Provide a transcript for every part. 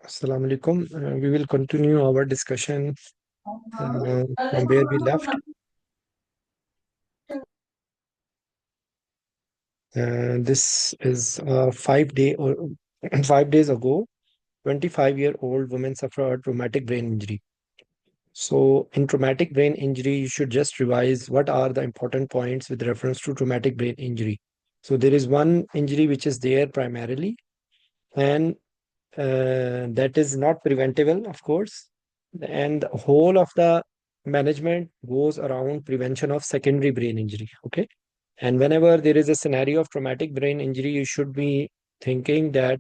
Assalamu alaikum. We will continue our discussion from where we left. This is 5 day or 5 days ago. 25-year-old woman suffered traumatic brain injury. So, in traumatic brain injury, you should just revise what are the important points with reference to traumatic brain injury. So, there is one injury which is there primarily, and that is not preventable, of course. And the whole of the management goes around prevention of secondary brain injury. Okay. And whenever there is a scenario of traumatic brain injury, you should be thinking that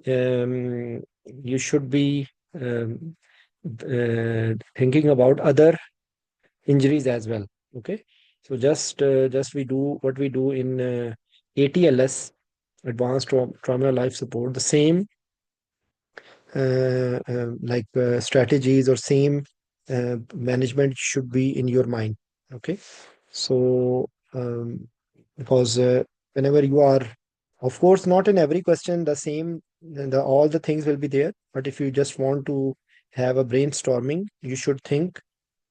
you should be thinking about other injuries as well. Okay. So just we do what we do in ATLS, Advanced Trauma Life Support, the same strategies or same management should be in your mind. Okay. So because whenever you are, of course, not in every question the same, all the things will be there, but if you just want to have a brainstorming, you should think,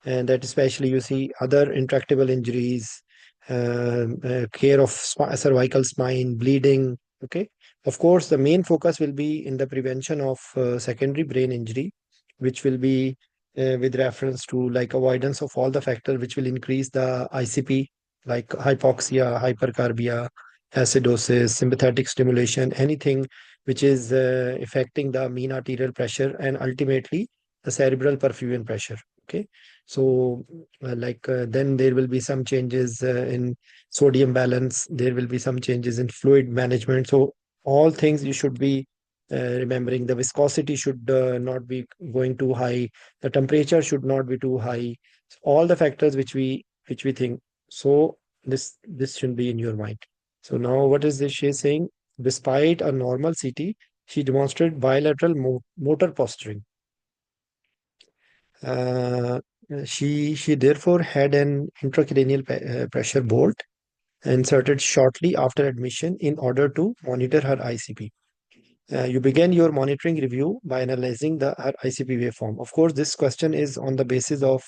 and that especially you see other intractable injuries, care of cervical spine, bleeding. Okay. Of course, the main focus will be in the prevention of secondary brain injury, which will be with reference to like avoidance of all the factors which will increase the ICP, like hypoxia, hypercarbia, acidosis, sympathetic stimulation, anything which is affecting the mean arterial pressure and ultimately the cerebral perfusion pressure. Okay. So, then there will be some changes in sodium balance. There will be some changes in fluid management. So, all things you should be remembering. The viscosity should not be going too high. The temperature should not be too high. All the factors which we think. So, this should be in your mind. So now, what is this? She is saying, despite a normal CT, she demonstrated bilateral motor posturing. Uh, she therefore had an intracranial pressure bolt inserted shortly after admission in order to monitor her ICP. You begin your monitoring review by analyzing her ICP waveform. Of course, this question is on the basis of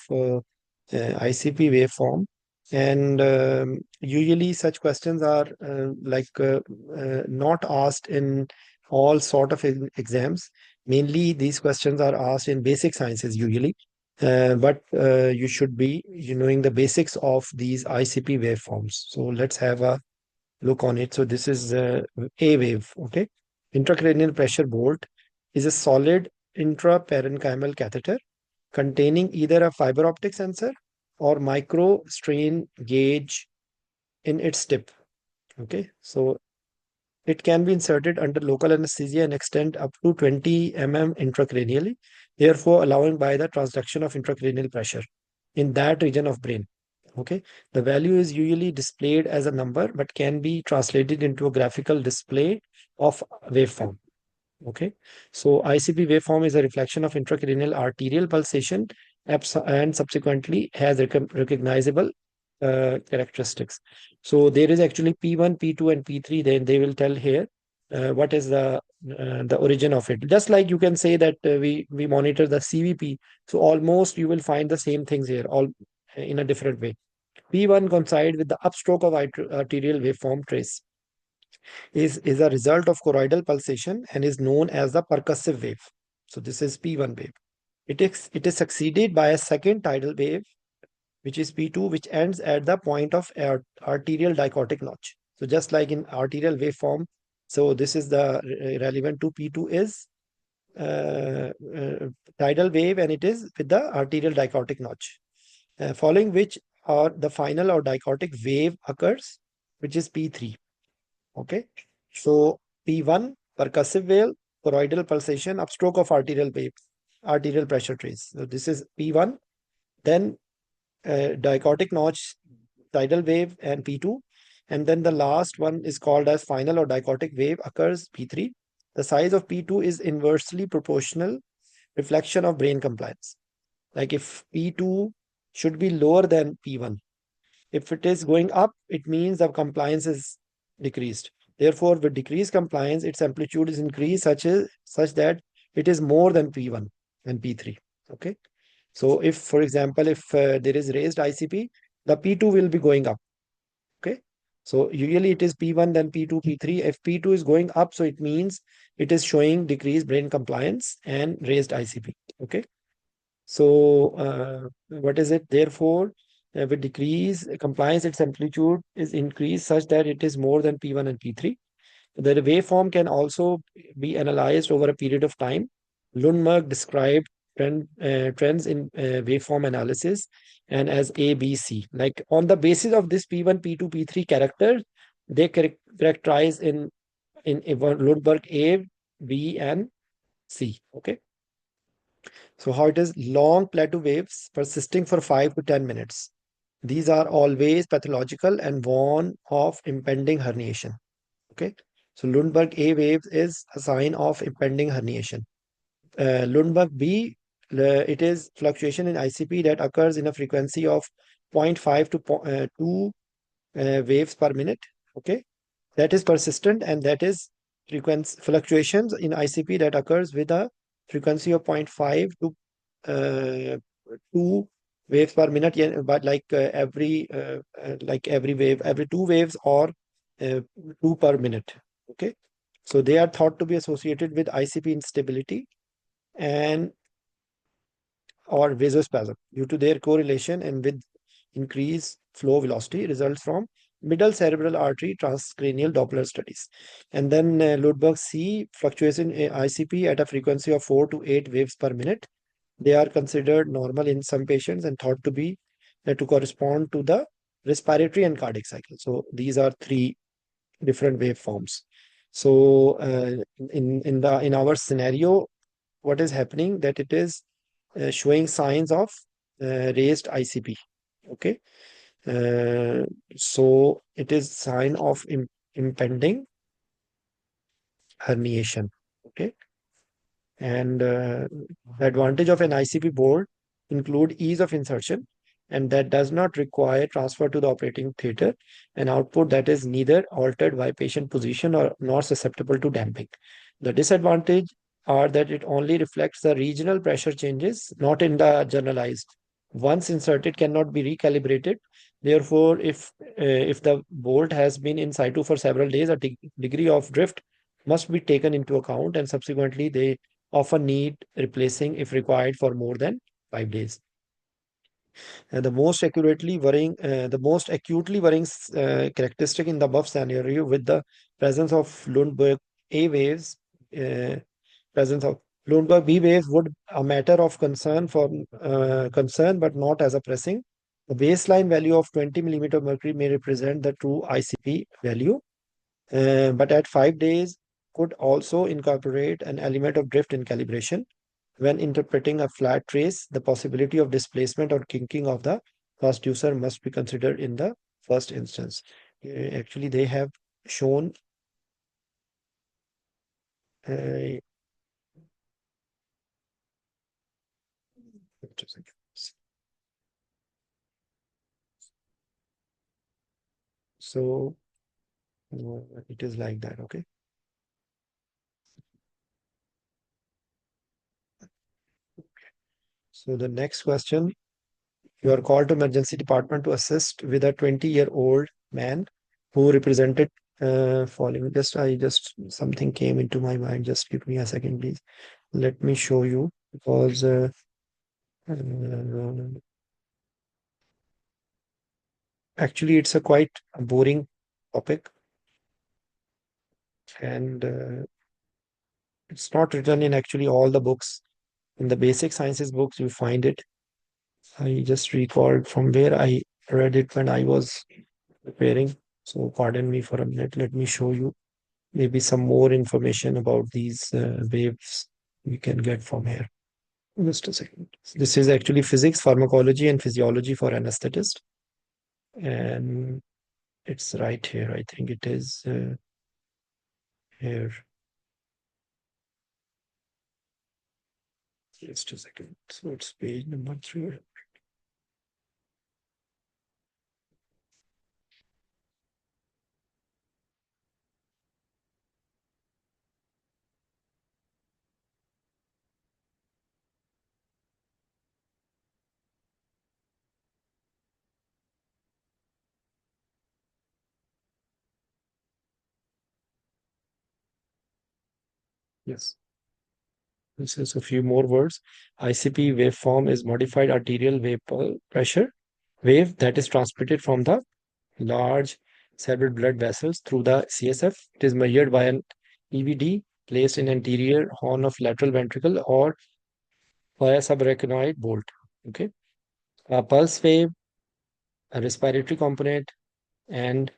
ICP waveform, and usually such questions are not asked in all sort of exams. Mainly, these questions are asked in basic sciences usually, but you should be knowing the basics of these ICP waveforms. So let's have a look on it. So this is A wave. Okay. Intracranial pressure bolt is a solid intraparenchymal catheter containing either a fiber optic sensor or micro strain gauge in its tip. Okay. So it can be inserted under local anesthesia and extend up to 20 mm intracranially, therefore allowing by the transduction of intracranial pressure in that region of brain. Okay. The value is usually displayed as a number, but can be translated into a graphical display of waveform. Okay. So ICP waveform is a reflection of intracranial arterial pulsation and subsequently has recognizable characteristics. So there is actually P1, P2, and P3. Then they will tell here what is the origin of it. Just like you can say that we monitor the CVP. So almost you will find the same things here, all in a different way. P1 coincide with the upstroke of arterial waveform trace is a result of choroidal pulsation and is known as the percussive wave. So this is P1 wave. It is succeeded by a second tidal wave, which is P2, which ends at the point of arterial dichotic notch. So just like in arterial waveform, so this is the relevant to P2 is tidal wave, and it is with the arterial dichotic notch. Following which are the final or dichotic wave occurs, which is P3. Okay. So P1, percussive wave, choroidal pulsation, upstroke of arterial wave, arterial pressure trace. So this is P1. Then dichotic notch, tidal wave, and P2. And then the last one is called as final or dichotic wave occurs P3. The size of P2 is inversely proportional reflection of brain compliance. Like if P2 should be lower than P1. If it is going up, it means the compliance is decreased. Therefore, with decreased compliance, its amplitude is increased such that it is more than P1 and P3. Okay. So if, for example, if there is raised ICP, the P2 will be going up. Okay. So usually it is P1, then P2, P3. If P2 is going up, so it means it is showing decreased brain compliance and raised ICP. Okay. So what is it? Therefore, with decrease compliance, its amplitude is increased such that it is more than P1 and P3. The waveform can also be analyzed over a period of time. Lundberg described trends in waveform analysis and as A, B, C. Like on the basis of this P1, P2, P3 character, they characterize in Lundberg A, B, and C. Okay. So how it is long plateau waves persisting for 5 to 10 minutes. These are always pathological and warn of impending herniation. Okay. So Lundberg A waves is a sign of impending herniation. Lundberg B, it is fluctuation in ICP that occurs in a frequency of zero point 0.5 to 2 waves per minute. Okay. That is persistent, and that is frequency fluctuations in ICP that occurs with a frequency of zero point 0.5 to 2 waves per minute. Yeah, but like every wave, every 2 waves or 2 per minute. Okay. So they are thought to be associated with ICP instability and or vasospasm due to their correlation and with increased flow velocity results from middle cerebral artery transcranial Doppler studies. And then Ludwig C fluctuation in ICP at a frequency of 4 to 8 waves per minute. They are considered normal in some patients and thought to be to correspond to the respiratory and cardiac cycle. So these are three different waveforms. So in our scenario, what is happening that it is showing signs of raised ICP. Okay. Uh, so it is sign of impending herniation. Okay. And the advantage of an ICP board include ease of insertion, and that does not require transfer to the operating theater, an output that is neither altered by patient position or nor susceptible to damping. The disadvantage are that it only reflects the regional pressure changes, not in the generalized. Once inserted, cannot be recalibrated. Therefore, if the bolt has been in situ for several days, a degree of drift must be taken into account, and subsequently they often need replacing if required for more than 5 days. The most acutely worrying characteristic in the above scenario with the presence of Lundberg A waves, uh, presence of Lundberg B waves would a matter of concern, but not as a pressing. The baseline value of 20 millimeter mercury may represent the true ICP value, but at 5 days could also incorporate an element of drift in calibration. When interpreting a flat trace, the possibility of displacement or kinking of the transducer must be considered in the first instance. Actually, they have shown uh, so it is like that. Okay. So the next question, you are called to emergency department to assist with a 20-year-old man who represented falling. Just something came into my mind. Just give me a second, please. Let me show you because uh, actually it's a quite boring topic, and it's not written in actually all the books. In the basic sciences books, you find it. I just recalled from where I read it when I was preparing. So pardon me for a minute. Let me show you maybe some more information about these waves we can get from here. Just a second. This is actually physics, pharmacology, and physiology for anesthetist. And it's right here. I think it is here. Just a second. So it's page number 3. Yes. This is a few more words. ICP waveform is modified arterial pressure wave that is transmitted from the large cerebral blood vessels through the CSF. It is measured by an EVD placed in anterior horn of lateral ventricle or via subarachnoid bolt. Okay. A pulse wave, a respiratory component, and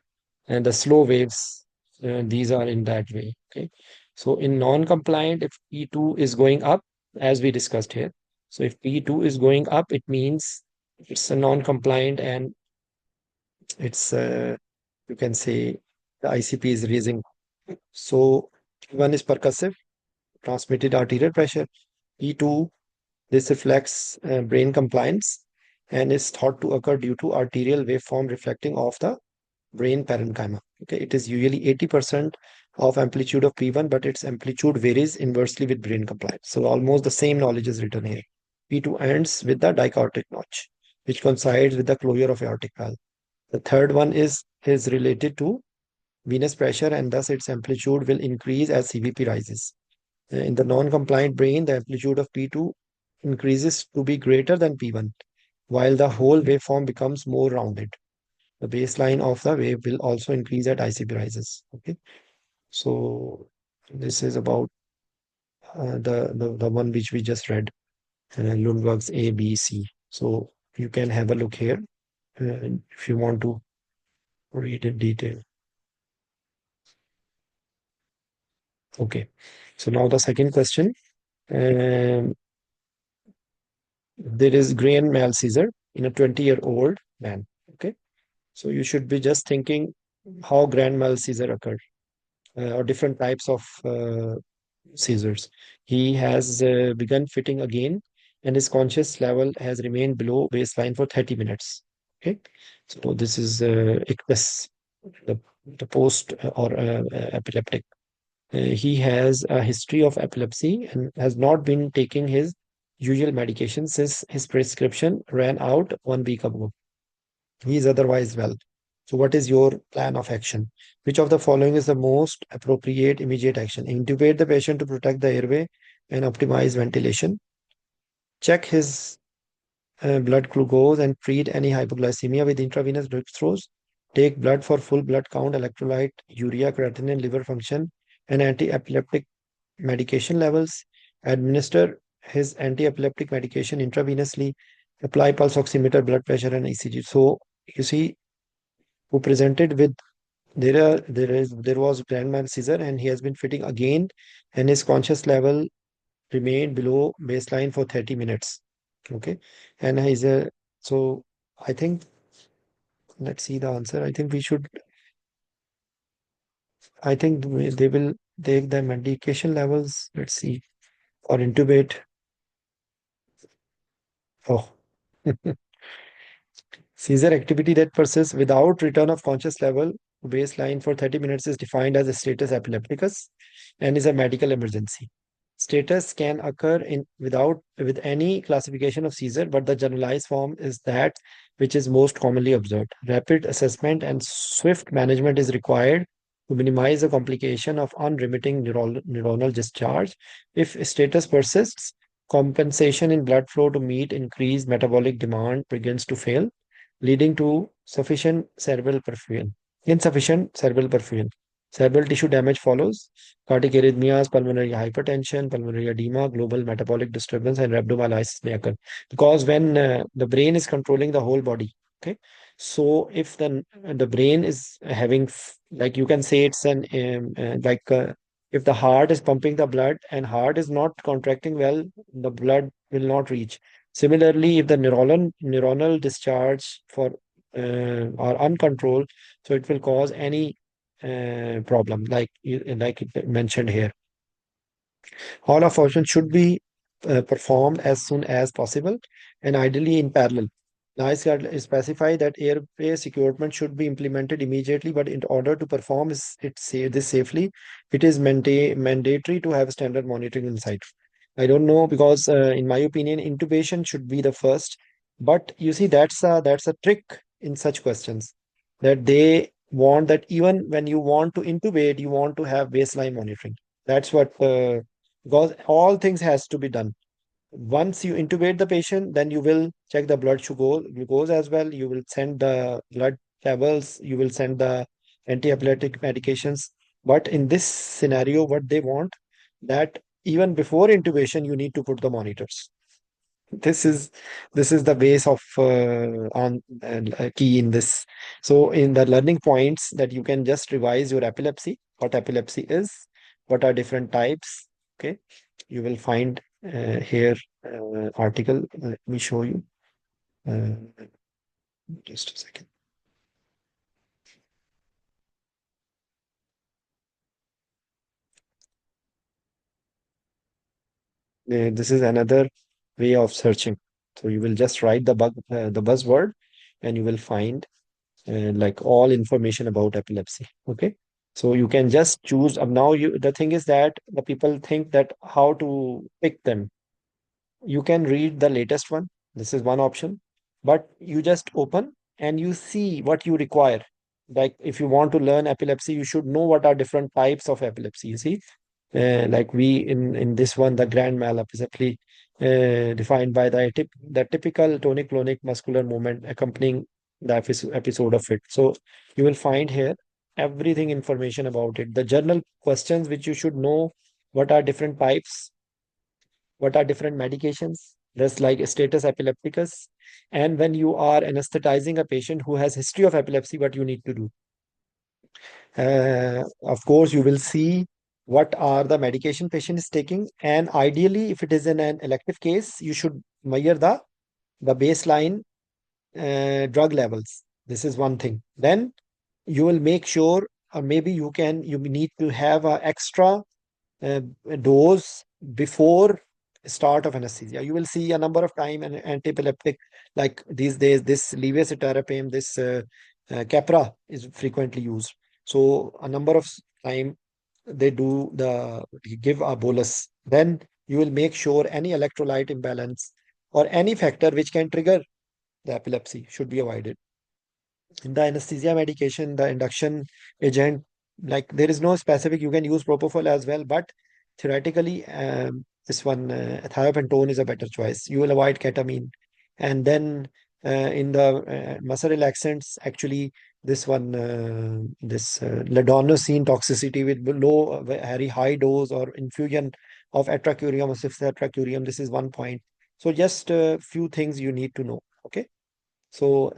the slow waves, these are in that way. Okay. So in non-compliant, if P2 is going up, as we discussed here, so if P2 is going up, it means it's a non-compliant, and it's you can say the ICP is raising. So P1 is percussive, transmitted arterial pressure. P2, this reflects brain compliance and is thought to occur due to arterial waveform reflecting off the brain parenchyma. Okay, it is usually 80% of amplitude of P1, but its amplitude varies inversely with brain compliance. So almost the same knowledge is written here. P2 ends with the dichotic notch, which coincides with the closure of aortic valve. The third one is related to venous pressure, and thus its amplitude will increase as CVP rises. In the non-compliant brain, the amplitude of P2 increases to be greater than P1, while the whole waveform becomes more rounded. The baseline of the wave will also increase at ICP rises. Okay, so this is about the one which we just read, Lundberg's A, B, C. So you can have a look here if you want to read in detail. Okay, so now the second question. Um, there is grand mal seizure in a 20-year-old man. Okay, so you should be just thinking how grand mal seizure occurred, or different types of seizures. He has begun fitting again, and his conscious level has remained below baseline for 30 minutes. Okay, so this is ictus, the, the post or epileptic. He has a history of epilepsy and has not been taking his usual medication since his prescription ran out 1 week ago. He is otherwise well. So, what is your plan of action? Which of the following is the most appropriate immediate action? Intubate the patient to protect the airway and optimize ventilation. Check his blood glucose and treat any hypoglycemia with intravenous drip throws. Take blood for full blood count, electrolyte, urea, creatinine, liver function, and anti-epileptic medication levels. Administer his anti-epileptic medication intravenously. Apply pulse oximeter, blood pressure, and ECG. So you see, who presented with there was grand mal seizure, and he has been fitting again, and his conscious level remained below baseline for 30 minutes. Okay, and he's a so I think let's see the answer. I think they will take the medication levels. Let's see, or intubate. Oh. Seizure activity that persists without return of conscious level to baseline for 30 minutes is defined as a status epilepticus and is a medical emergency. Status can occur in without with any classification of seizure, but the generalized form is that which is most commonly observed. Rapid assessment and swift management is required to minimize the complication of unremitting neuronal discharge. If status persists, compensation in blood flow to meet increased metabolic demand begins to fail, leading to insufficient cerebral perfusion. Cerebral tissue damage follows. Cardiac arrhythmias, pulmonary hypertension, pulmonary edema, global metabolic disturbance, and rhabdomyolysis may occur. Because when the brain is controlling the whole body, okay. So if the brain is having, like you can say, it's an if the heart is pumping the blood and heart is not contracting well, the blood will not reach. Similarly, if the neuronal discharge are uncontrolled, so it will cause any problem, like it mentioned here. All of function should be performed as soon as possible and ideally in parallel. NICE specify that airway securement should be implemented immediately, but in order to perform this safely, it is mandatory to have standard monitoring inside. I don't know because, in my opinion, intubation should be the first. But you see, that's a trick in such questions, that they want that even when you want to intubate, you want to have baseline monitoring. That's what. because all things has to be done. Once you intubate the patient, then you will check the blood sugar, glucose as well. You will send the blood levels. You will send the anti-epileptic medications. But in this scenario, what they want, that even before intubation, you need to put the monitors. This is the base of on key in this. So in the learning points, that you can just revise your epilepsy, what epilepsy is, what are different types. Okay, you will find here article. Let me show you. Uh, just a second. This is another way of searching. So you will just write the buzzword, and you will find like all information about epilepsy. Okay, so you can just choose. Now you the thing is that the people think that how to pick them. You can read the latest one. This is one option, but you just open and you see what you require. Like if you want to learn epilepsy, you should know what are different types of epilepsy. You see, like we in this one, the grand mal epilepsy defined by the typical tonic-clonic muscular movement accompanying the episode of it. So you will find here everything information about it. The journal questions which you should know: what are different types, what are different medications, just like status epilepticus, and when you are anesthetizing a patient who has history of epilepsy, what you need to do. Of course, you will see what are the medication patient is taking, and ideally, if it is in an elective case, you should measure the baseline drug levels. This is one thing. Then you will make sure, or maybe you need to have a extra uh, dose before start of anesthesia. You will see a number of time an anti-epileptic, like these days, this levetiracetam, this Capra is frequently used. So a number of time they give a bolus. Then you will make sure any electrolyte imbalance or any factor which can trigger the epilepsy should be avoided. In the anesthesia medication, the induction agent, like there is no specific, you can use propofol as well, but theoretically, this one, thiopentone is a better choice. You will avoid ketamine. And then in the muscle relaxants, actually, this one, this ladonocene toxicity with low, very high dose or infusion of atracurium or cisatracurium, this is one point. So just a few things you need to know. Okay. So,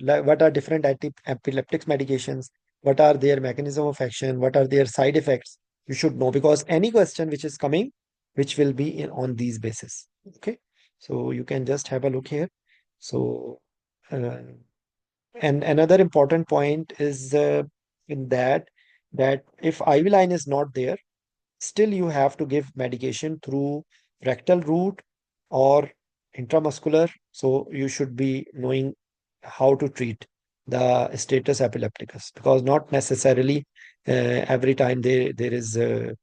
what are different epileptic medications? What are their mechanism of action? What are their side effects? You should know, because any question which is coming, which will be on these basis. Okay. So you can just have a look here. So, uh, and another important point is in that if IV line is not there, still you have to give medication through rectal route or intramuscular. So you should be knowing how to treat the status epilepticus, because not necessarily every time there is a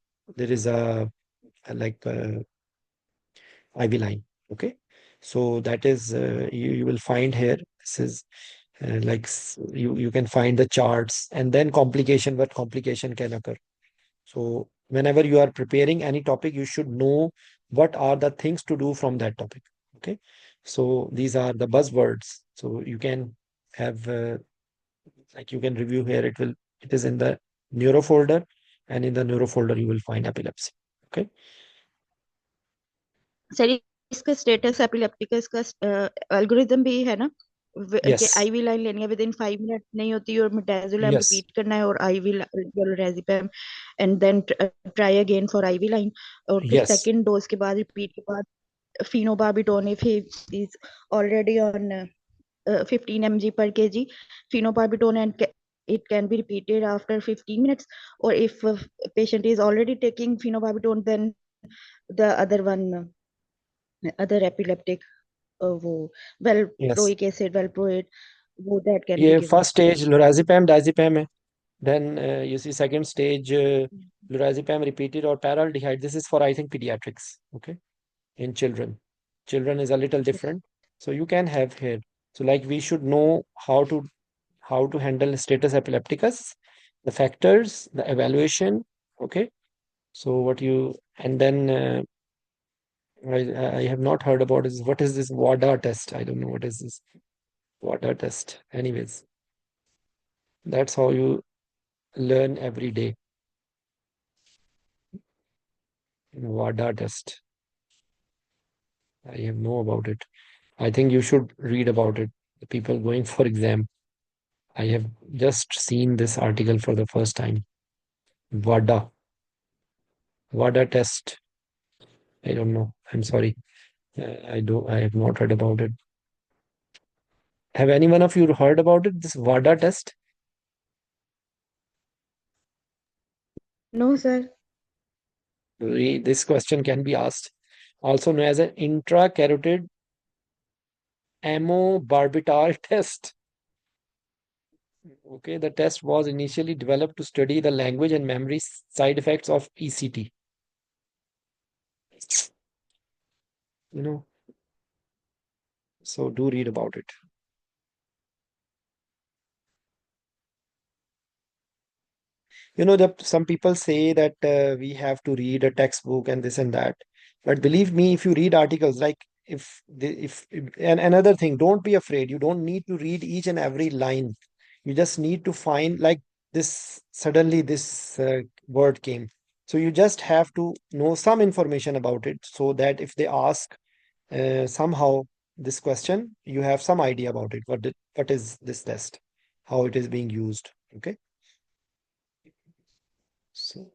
like IV line. Okay, so that is you will find here. This is you can find the charts, and then complication. What complication can occur? So whenever you are preparing any topic, you should know what are the things to do from that topic. Okay. So these are the buzzwords. So you can have like you can review here. It is in the neuro folder, and in the neuro folder you will find epilepsy. Okay. Sir इसका status epilepticus का algorithm भी है ना कि Yes. IV line लेनी है with in 5 minute नहीं होती और मिडाजोलैम Yes. रिपीट करना है और आईवी रेजिपम and then try again for IV line और फिर Yes. सेकंड डोज के बाद रिपीट के बाद phenobarbital if he is already on 15 mg per kg phenobarbital and it can be repeated after 15 minutes, or if a patient is already taking phenobarbital, then the other one other epileptic वो Yes. valproic acid valproate वो that can be ये given. first stage lorazepam diazepam है. Then you see second stage lorazepam repeated or paraldehyde. This is for, I think, pediatrics. Okay. In children. Children is a little Yes. different. So you can have here. So like we should know how to handle status epilepticus, the factors, the evaluation. Okay. So what you And then I have not heard about this. What is this WADA test? I don't know what is this WADA test. Anyways, that's how you learn every day. WADA test. I have know about it. I think you should read about it. The people going for exam. I have just seen this article for the first time. WADA. WADA test. I don't know. I'm sorry. I have not read about it. Have any one of you heard about it? This WADA test? No, sir. This question can be asked. Also known as an intracarotid amobarbital test. Okay, the test was initially developed to study the language and memory side effects of ECT. You know, so do read about it. Some people say that we have to read a textbook and this and that. But believe me, if you read articles, like and another thing, don't be afraid. You don't need to read each and every line. You just need to find like this. Suddenly, this word came. So you just have to know some information about it, so that if they ask somehow this question, you have some idea about it. What is this test? How it is being used? Okay. So.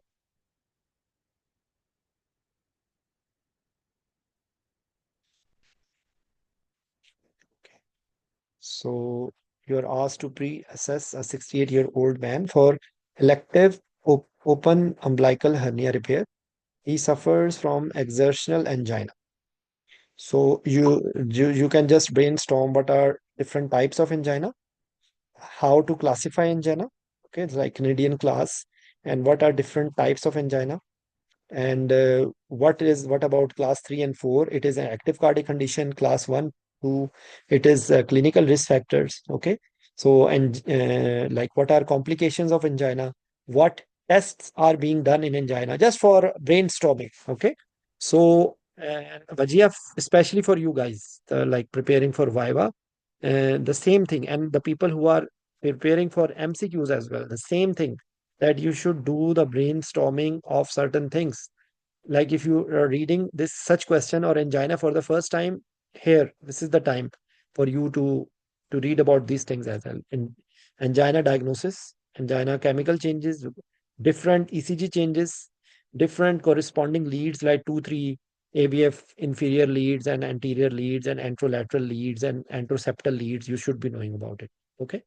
So you're asked to pre-assess a 68-year-old man for elective open umbilical hernia repair. He suffers from exertional angina. So you can just brainstorm what are different types of angina, how to classify angina. Okay, it's like Canadian class, and what are different types of angina. And what about class 3 and 4? It is an active cardiac condition. Class 1, 2, it is clinical risk factors. Okay. So, and like what are complications of angina? What tests are being done in angina? Just for brainstorming. Okay. So, Vajia, especially for you guys, like preparing for Viva, the same thing. And the people who are preparing for MCQs as well, the same thing, that you should do the brainstorming of certain things. Like if you are reading this such question or angina for the first time, here this is the time for you to read about these things as well. In angina diagnosis, angina chemical changes, different ECG changes, different corresponding leads like 2 3 ABF inferior leads and anterior leads and anterolateral leads and anteroseptal leads. You should be knowing about it. Okay.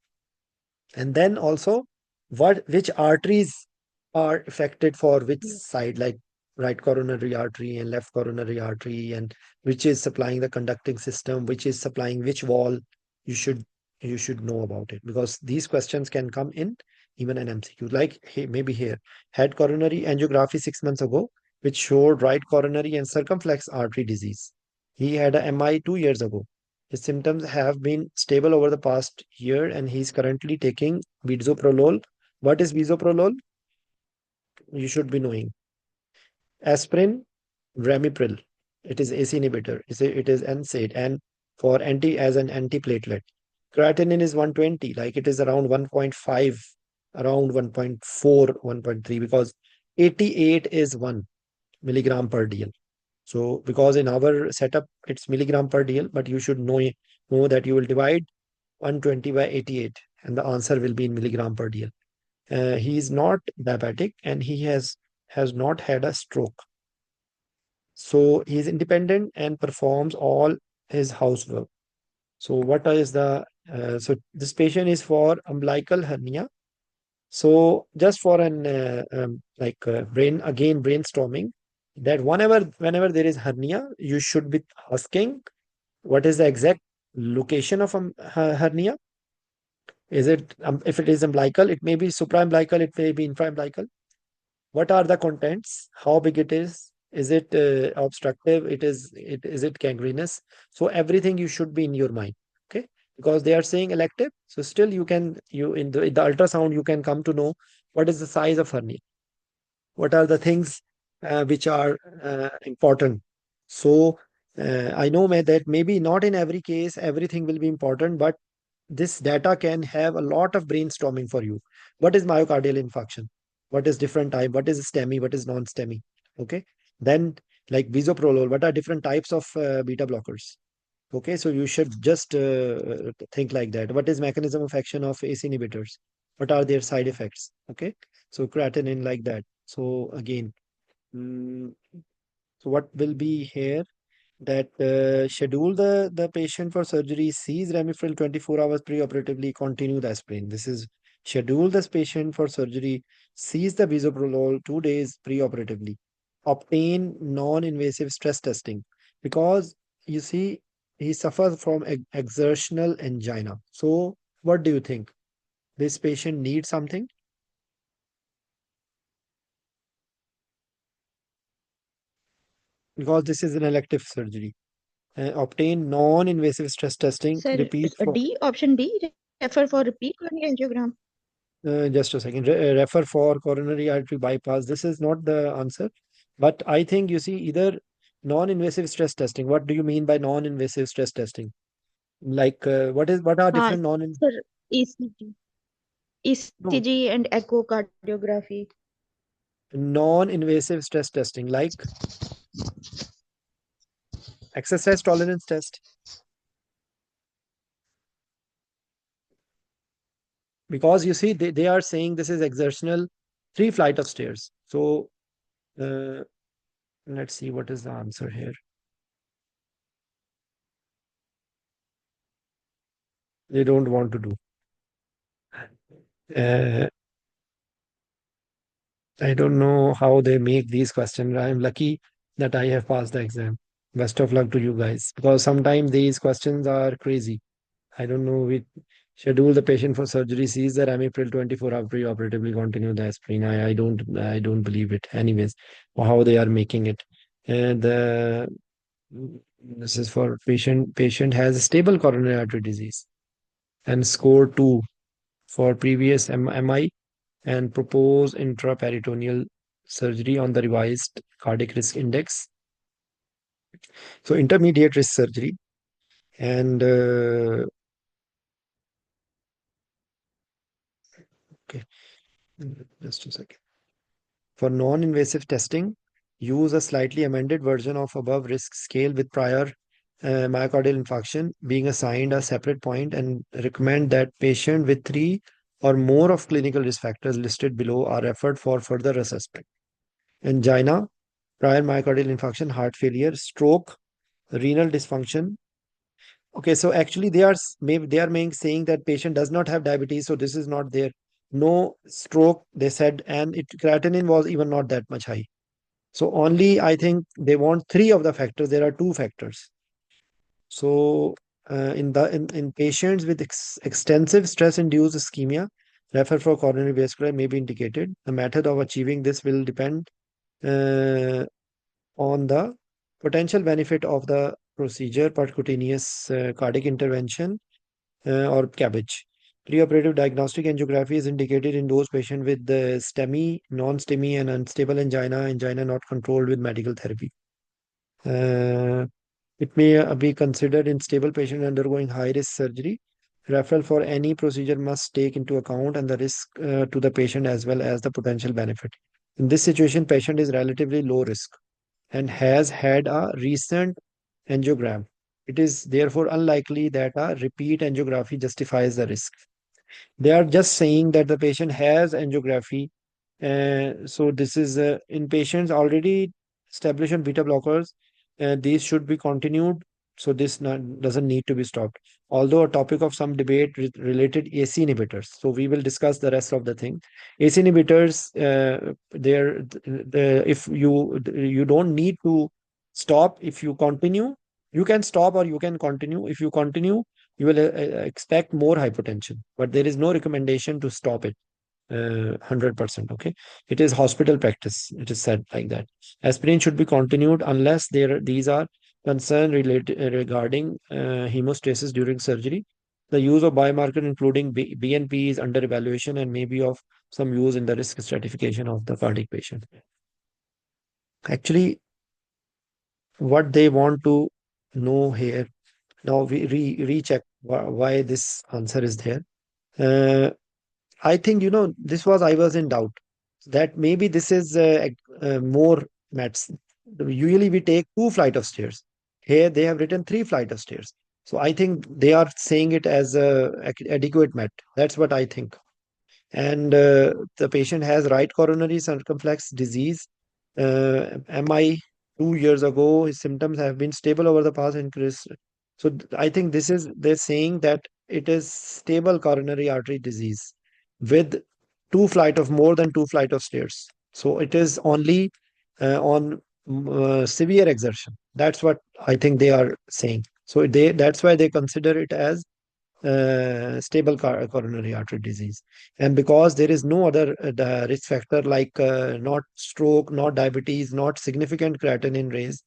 And then also, which arteries are affected for which side, like right coronary artery and left coronary artery, and which is supplying the conducting system, which is supplying which wall. You should you should know about it, because these questions can come in even an MCQ. Like, hey, maybe here, had coronary angiography 6 months ago, which showed right coronary and circumflex artery disease. He had a MI 2 years ago. His symptoms have been stable over the past year, and he's currently taking bisoprolol. What is bisoprolol? You should be knowing. Aspirin, ramipril. It is ACE inhibitor. It is NSAID, and for as an antiplatelet. Creatinine is 120, like it is around 1.5, around 1.4, 1.3, because 88 is 1 milligram per dl. So because in our setup it's milligram per dl, but you should know that you will divide 120 by 88, and the answer will be in milligram per dl. He is not diabetic, and he has not had a stroke. So he is independent and performs all his housework. So what is the so this patient is for umbilical hernia. So just for an brainstorming, that whenever there is hernia, you should be asking what is the exact location of hernia. Is it if it is umbilical, it may be supraumbilical, it may be infraumbilical. What are the contents? How big it is? Is it obstructive? Is it gangrenous? So everything you should be in your mind. Okay, because they are saying elective, so still you in the ultrasound you can come to know what is the size of hernia. What are the things which are important. So I know that maybe not in every case everything will be important, but this data can have a lot of brainstorming for you. What is myocardial infarction? What is different type? What is STEMI? What is non-STEMI? Okay. Then like bisoprolol, what are different types of beta blockers? Okay, so you should just think like that. What is mechanism of action of ACE inhibitors? What are their side effects? Okay, so creatinine like that. So again, mm, so what will be here? That schedule the patient for surgery, cease Remifil 24 hours preoperatively, continue the aspirin. This is schedule this patient for surgery, cease the bisoprolol 2 days preoperatively, obtain non-invasive stress testing because you see he suffers from exertional angina. So what do you think? This patient needs something because this is an elective surgery. Obtain non-invasive stress testing. Sir, Repeat for D, option D, refer for repeat coronary angiogram. Just a second. Refer for coronary artery bypass. This is not the answer, but I think you see either non-invasive stress testing. What do you mean by non-invasive stress testing? Like what are हाँ different non sir, ECG, no ECG and echocardiography. non-invasive stress testing like exercise tolerance test because you see they are saying this is exertional 3 flight of stairs. So uh, let's see what is the answer here. They don't want to do. Uh, I don't know how they make these questions. I'm lucky that I have passed the exam. Best of luck to you guys because sometimes these questions are crazy. I don't know. We schedule the patient for surgery, sees the Ramiprid 24 hour preoperatively, continue the aspirin. I don't believe it. Anyways, how they are making it. And this is for patient. Patient has stable coronary artery disease and score 2 for previous MI and propose intraperitoneal surgery on the revised cardiac risk index. So intermediate risk surgery and okay, just a second. For non-invasive testing, use a slightly amended version of above risk scale with prior myocardial infarction being assigned a separate point and recommend that patient with 3 or more of clinical risk factors listed below are referred for further assessment. Angina, prior myocardial infarction, heart failure, stroke, renal dysfunction. Okay, so actually maybe they are saying that patient does not have diabetes, so this is not there. No stroke, they said, and creatinine was even not that much high. So only I think they want 3 of the factors. There are 2 factors. So in patients with extensive stress-induced ischemia, refer for coronary vascular may be indicated. The method of achieving this will depend uh, on the potential benefit of the procedure, percutaneous cardiac intervention, or CABG. Preoperative diagnostic angiography is indicated in those patients with the STEMI, non-STEMI, and unstable angina not controlled with medical therapy. Uh, it may be considered in stable patient undergoing high-risk surgery. Referral for any procedure must take into account and the risk to the patient as well as the potential benefit. In this situation, patient is relatively low risk and has had a recent angiogram. It is therefore unlikely that a repeat angiography justifies the risk. They are just saying that the patient has angiography. So this is in patients already established on beta blockers. These should be continued. So this doesn't need to be stopped. Although a topic of some debate related AC inhibitors. So we will discuss the rest of the thing. AC inhibitors, if you don't need to stop. If you continue, you can stop or you can continue. If you continue, you will expect more hypotension, but there is no recommendation to stop it 100%. Okay, it is hospital practice. It is said like that. Aspirin should be continued unless these are concern related regarding hemostasis during surgery. The use of biomarker including BNP is under evaluation and may be of some use in the risk stratification of the cardiac patient. Actually, what they want to know here, now we recheck why this answer is there. Uh, I think, this was, I was in doubt that maybe this is more mats. Usually we take two flight of stairs. Here they have written three flight of stairs. So I think they are saying it as a adequate mat. That's what I think. And the patient has right coronary circumflex disease. MI 2 years ago, his symptoms have been stable over the past increase. So I think this is, they're saying that it is stable coronary artery disease with more than two flight of stairs. So it is only on severe exertion. That's what I think they are saying. So that's why they consider it as stable coronary artery disease. And because there is no other the risk factor like not stroke, not diabetes, not significant creatinine raise,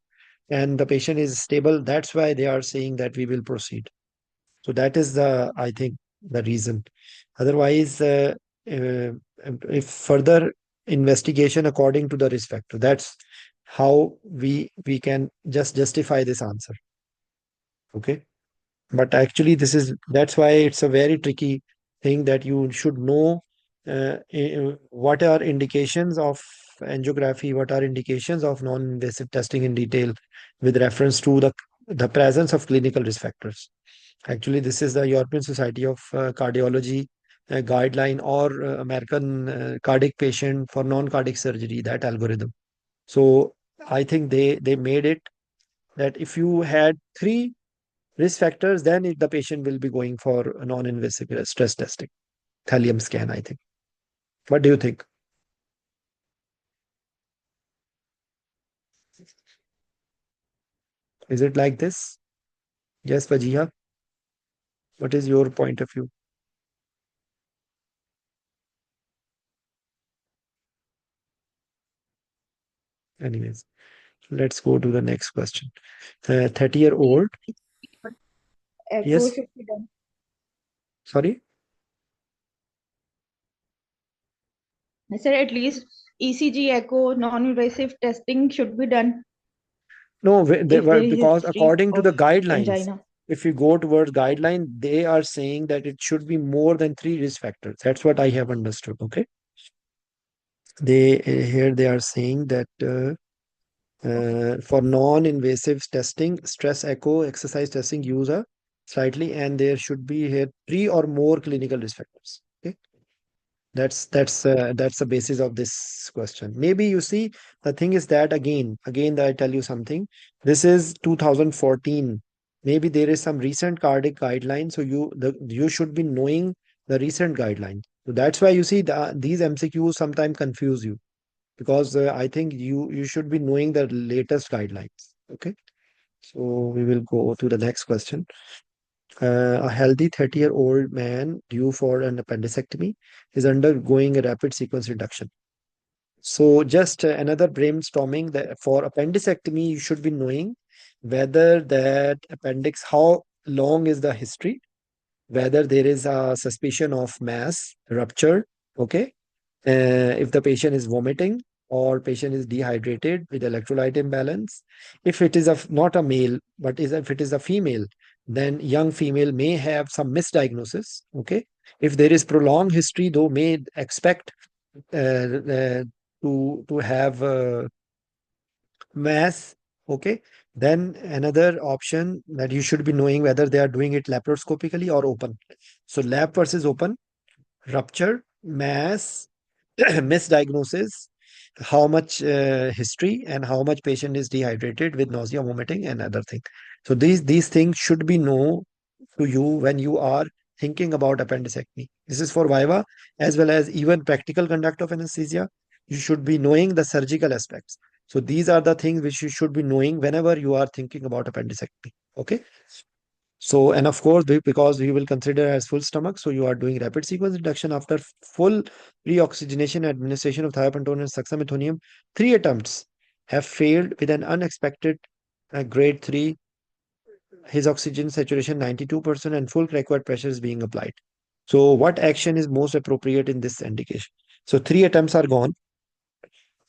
and the patient is stable, that's why they are saying that we will proceed. So that is the, I think, the reason. Otherwise, uh, if further investigation according to the risk factor, that's how we can just justify this answer. Okay. But actually that's why it's a very tricky thing, that you should know what are indications of angiography, what are indications of non-invasive testing in detail with reference to the presence of clinical risk factors. Actually, this is the European Society of Cardiology guideline, or American cardiac patient for non-cardiac surgery, that algorithm. So I think they made it that if you had three risk factors, then the patient will be going for a non-invasive stress testing, thallium scan, I think. What do you think? Is it like this? Yes, Vajiha, what is your point of view? Anyways, let's go to the next question. 30-year-old. Echo Yes, should be done. sorry. I said at least ECG echo non-invasive testing should be done No, if there is because history according to of the guidelines, angina. if we go towards guideline, they are saying that it should be more than three risk factors. That's what I have understood. Okay. Here they are saying that for non-invasive testing, stress echo, exercise testing use a slightly, and there should be here three or more clinical risk factors. Okay, that's the basis of this question. Maybe you see, the thing is that again I tell you something. This is 2014. Maybe there is some recent cardiac guideline, so you should be knowing the recent guideline. So that's why you see these MCQs sometimes confuse you, because I think you should be knowing the latest guidelines. Okay, so we will go to the next question. A healthy 30-year-old man due for an appendectomy is undergoing a rapid sequence reduction. So just another brainstorming, that for appendectomy you should be knowing whether that appendix, how long is the history, whether there is a suspicion of mass rupture. Okay, if the patient is vomiting or patient is dehydrated with electrolyte imbalance. If it is not a male, but if it is a female, then young female may have some misdiagnosis. Okay. If there is prolonged history, though, may expect to have mass. Okay. Then another option that you should be knowing whether they are doing it laparoscopically or open. So lap versus open, rupture, mass, misdiagnosis, how much history, and how much patient is dehydrated with nausea, vomiting, and other thing. So these things should be known to you when you are thinking about appendectomy. This is for viva as well as even practical conduct of anesthesia. You should be knowing the surgical aspects. So these are the things which you should be knowing whenever you are thinking about appendectomy. Okay. So, and of course, because we will consider as full stomach, so you are doing rapid sequence reduction after full reoxygenation administration of thiopentone and succinylcholine. Three attempts have failed with an unexpected grade 3, his oxygen saturation 92% and full required pressure is being applied. So what action is most appropriate in this indication? So three attempts are gone.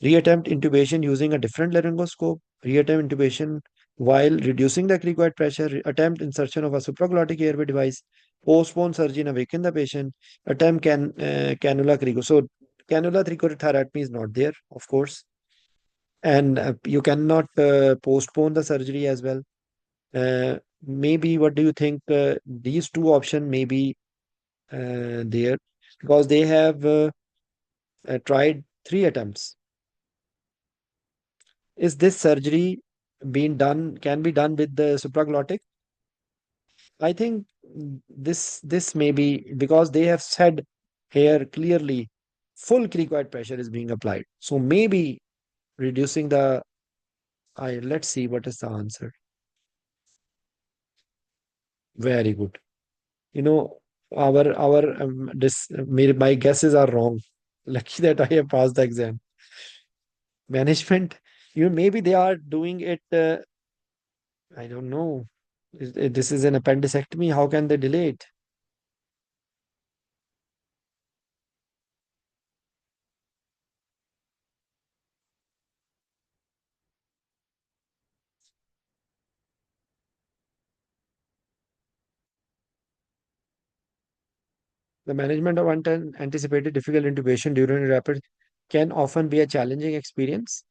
Reattempt intubation using a different laryngoscope, reattempt intubation while reducing the cricoid pressure, attempt insertion of a supraglottic airway device, postpone surgery and awaken the patient, attempt cannula crico. So cannula cricotherectomy is not there, of course, and you cannot postpone the surgery as well. Maybe what do you think? These two options may be there because they have tried three attempts. Is this surgery being done, can be done with the supraglottic? I think this may be because they have said here clearly full cricoid pressure is being applied. So maybe reducing the I let's see what is the answer. Very good. You know, our this my guesses are wrong. Lucky that I have passed the exam. Management, maybe they are doing it. I don't know. This is an appendicectomy. How can they delay it? The management of anticipated difficult intubation during rapid can often be a challenging experience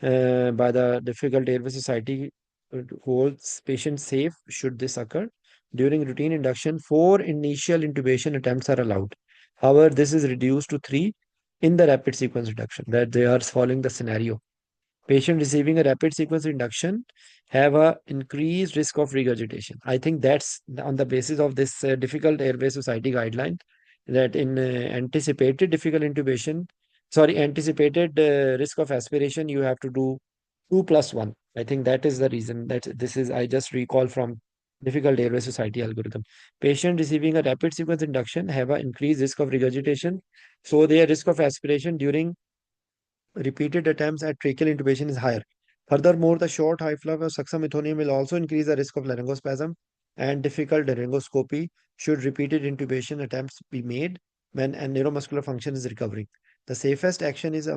by the Difficult Airway Society holds patients safe should this occur. During routine induction, 4 initial intubation attempts are allowed. However, this is reduced to 3 in the rapid sequence induction that they are following the scenario. Patient receiving a rapid sequence induction have a increased risk of regurgitation. I think that's on the basis of this difficult airway society guideline that in anticipated difficult intubation, sorry, anticipated risk of aspiration, you have to do 2+1. I think that is the reason that this is, I just recall from difficult airway society algorithm. Patient receiving a rapid sequence induction have an increased risk of regurgitation. So their risk of aspiration during repeated attempts at tracheal intubation is higher. Furthermore, the short high flow of succinylcholine will also increase the risk of laryngospasm and difficult laryngoscopy should repeated intubation attempts be made when a neuromuscular function is recovering. The safest action is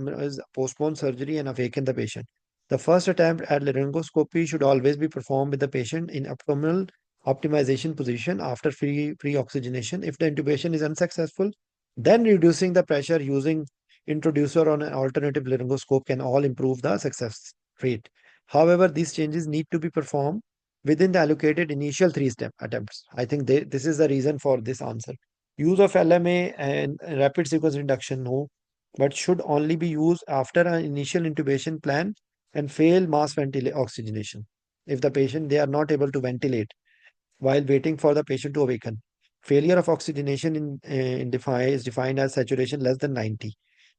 postpone surgery and awaken the patient. The first attempt at laryngoscopy should always be performed with the patient in abdominal optimization position after pre-oxygenation. If the intubation is unsuccessful, then reducing the pressure using introducer on an alternative laryngoscope can all improve the success rate. However, these changes need to be performed within the allocated initial 3 step attempts. I think this is the reason for this answer. Use of LMA and rapid sequence induction, no, but should only be used after an initial intubation plan and fail mass ventilation oxygenation. If the patient they are not able to ventilate while waiting for the patient to awaken. Failure of oxygenation is defined as saturation less than 90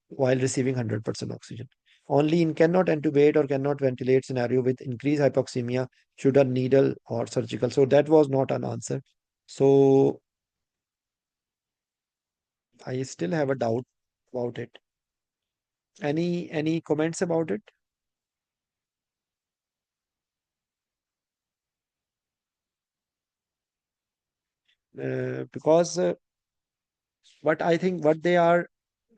while receiving 100% oxygen. Only in cannot intubate or cannot ventilate scenario with increased hypoxemia should a needle or surgical. So that was not an answer. So I still have a doubt about it. Any comments about it? Because what I think what they are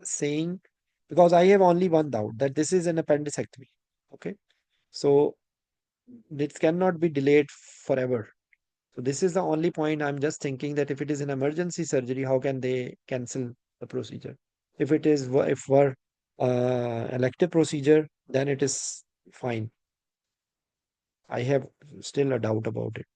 saying, because I have only one doubt that this is an appendicectomy. Okay. So this cannot be delayed forever. So this is the only point I'm just thinking that if it is an emergency surgery, how can they cancel the procedure? If it is if were elective procedure, then it is fine. I have still a doubt about it.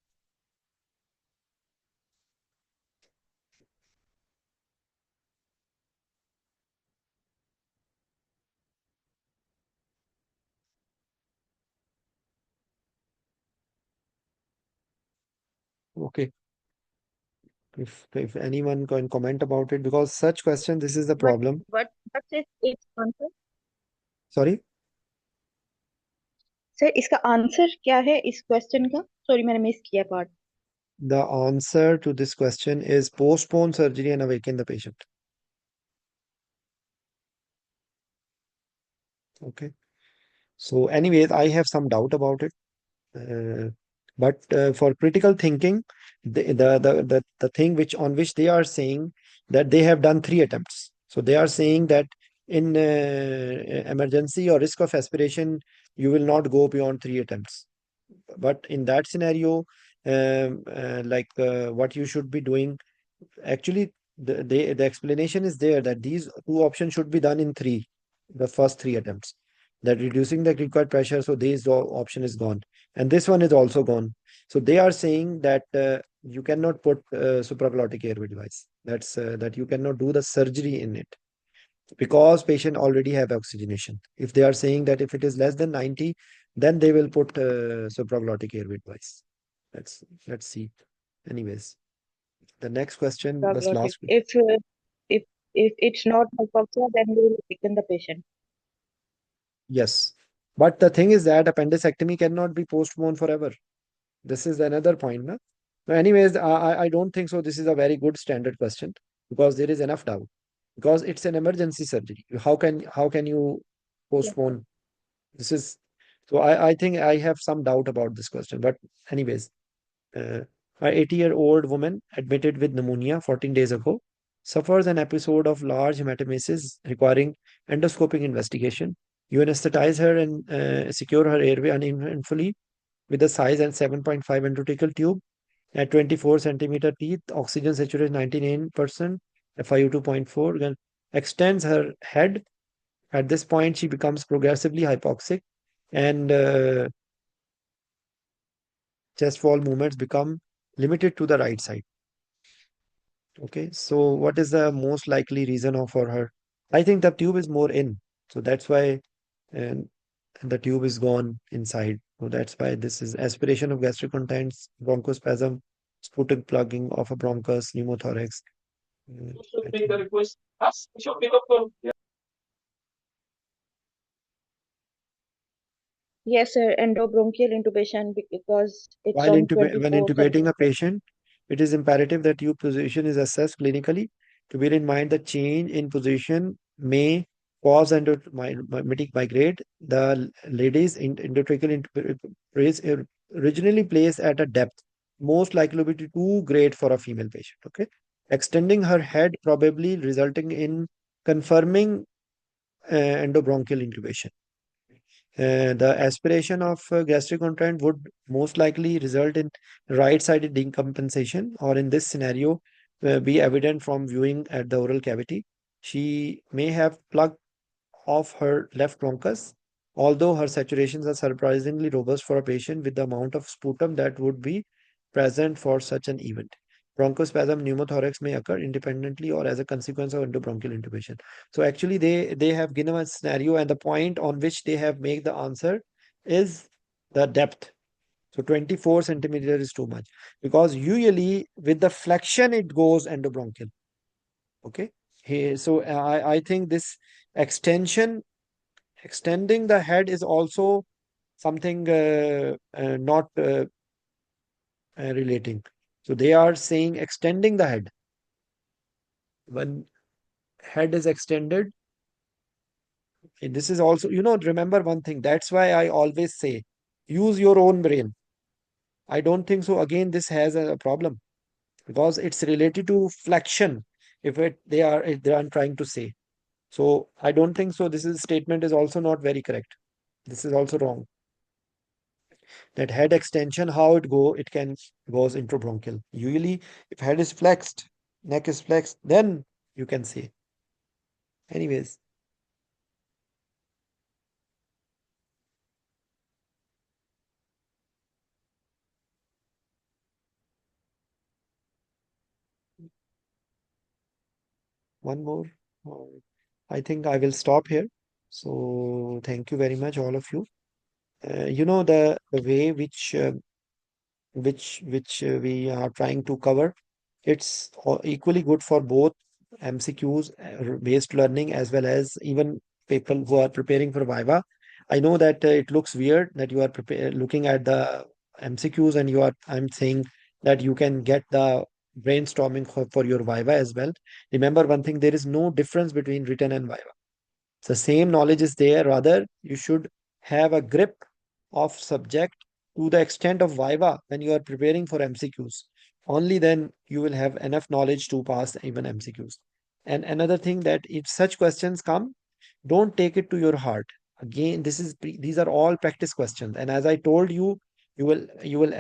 Okay, if anyone can comment about it, because such question, this is the What problem. what is its answer? Sorry, sir इसका answer क्या है इस question का? Sorry मैंने miss किया part. the answer to this question is postpone surgery and awaken the patient. Okay. So, anyways, I have some doubt about it. Uh, but for critical thinking, the thing which on which they are saying that they have done 3 attempts. So they are saying that in emergency or risk of aspiration, you will not go beyond 3 attempts. But in that scenario, what you should be doing, actually, the explanation is there that these two options should be done in the first 3 attempts. That reducing the required pressure, so this option is gone, and this one is also gone. So they are saying that you cannot put supraglottic airway device. That you cannot do the surgery in it because patient already have oxygenation. If they are saying that if it is less than 90, then they will put supraglottic airway device. Let's see. Anyways, the next question, this Prognostic. last question. If if it's not hypoxia, then we will weaken the patient. Yes. But the thing is that appendectomy cannot be postponed forever. This is another point. Na? But anyways, I don't think so. This is a very good standard question because there is enough doubt. Because it's an emergency surgery. How can you Yes, sir. postpone? This is so I think I have some doubt about this question. But anyways, uh, a 80-year-old woman admitted with pneumonia 14 days ago suffers an episode of large hematemesis requiring endoscopic investigation. You anesthetize her and secure her airway unevenly with a size and 7.5 endotracheal tube at 24 centimeter teeth, oxygen saturation 99%, FiO 2.4, then extends her head. At this point, she becomes progressively hypoxic and chest wall movements become limited to the right side. Okay, so what is the most likely reason for her? I think the tube is more in, so that's why and the tube is gone inside. So that's why this is aspiration of gastric contents, bronchospasm, sputum plugging of a bronchus, pneumothorax. I think Yes, sir. Endobronchial intubation because it's while on when 24 intubating a centimeter. patient, it is imperative that tube position is assessed clinically. To bear in mind, the change in position may cause endometic migrate. The lady's endotracheal is originally placed at a depth most likely to be too great for a female patient. Okay, extending her head probably resulting in confirming endobronchial intubation. The aspiration of gastric content would most likely result in right-sided decompensation, or in this scenario, be evident from viewing at the oral cavity. She may have plugged of her left bronchus, although her saturations are surprisingly robust for a patient with the amount of sputum that would be present for such an event. Bronchospasm pneumothorax may occur independently or as a consequence of endobronchial intubation. So actually they have given a scenario and the point on which they have made the answer is the depth. So 24 centimeter is too much because usually with the flexion it goes endobronchial. Okay. So I think this extension extending the head is also something not relating. So they are saying extending the head. When head is extended, this is also, remember one thing. That's why I always say use your own brain. I don't think so. Again, this has a problem because it's related to flexion. If they are trying to say. So I don't think so. This is statement is also not very correct. This is also wrong. That head extension, how it can goes intobronchial. Usually, if head is flexed, neck is flexed, then you can say. Anyways, one more. Uh, I think I will stop here. So thank you very much, all of you. The way which we are trying to cover. It's equally good for both MCQs based learning as well as even people who are preparing for Viva. I know that it looks weird that you are looking at the MCQs and I'm saying that you can get the brainstorming for your Viva as well. Remember one thing, there is no difference between written and Viva. The same knowledge is there. Rather, you should have a grip of subject to the extent of Viva when you are preparing for MCQs. Only then you will have enough knowledge to pass even MCQs. And another thing that if such questions come, Don't take it to your heart. Again, these are all practice questions, and as I told you, you will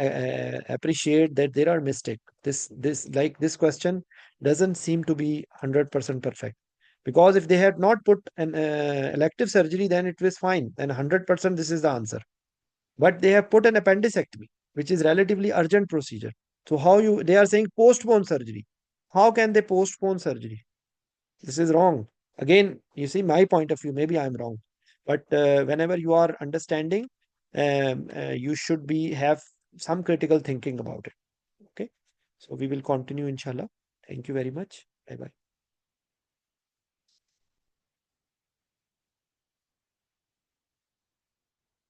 appreciate that there are mistakes. This question doesn't seem to be 100% perfect, because if they had not put an elective surgery, then it was fine, then 100% this is the answer. But they have put an appendectomy, which is relatively urgent procedure. So how they are saying postpone surgery. How can they postpone surgery? This is wrong. Again, you see my point of view, maybe I'm wrong. But whenever you are understanding, you should be have some critical thinking about it. Okay. So we will continue, inshallah. Thank you very much. Bye bye.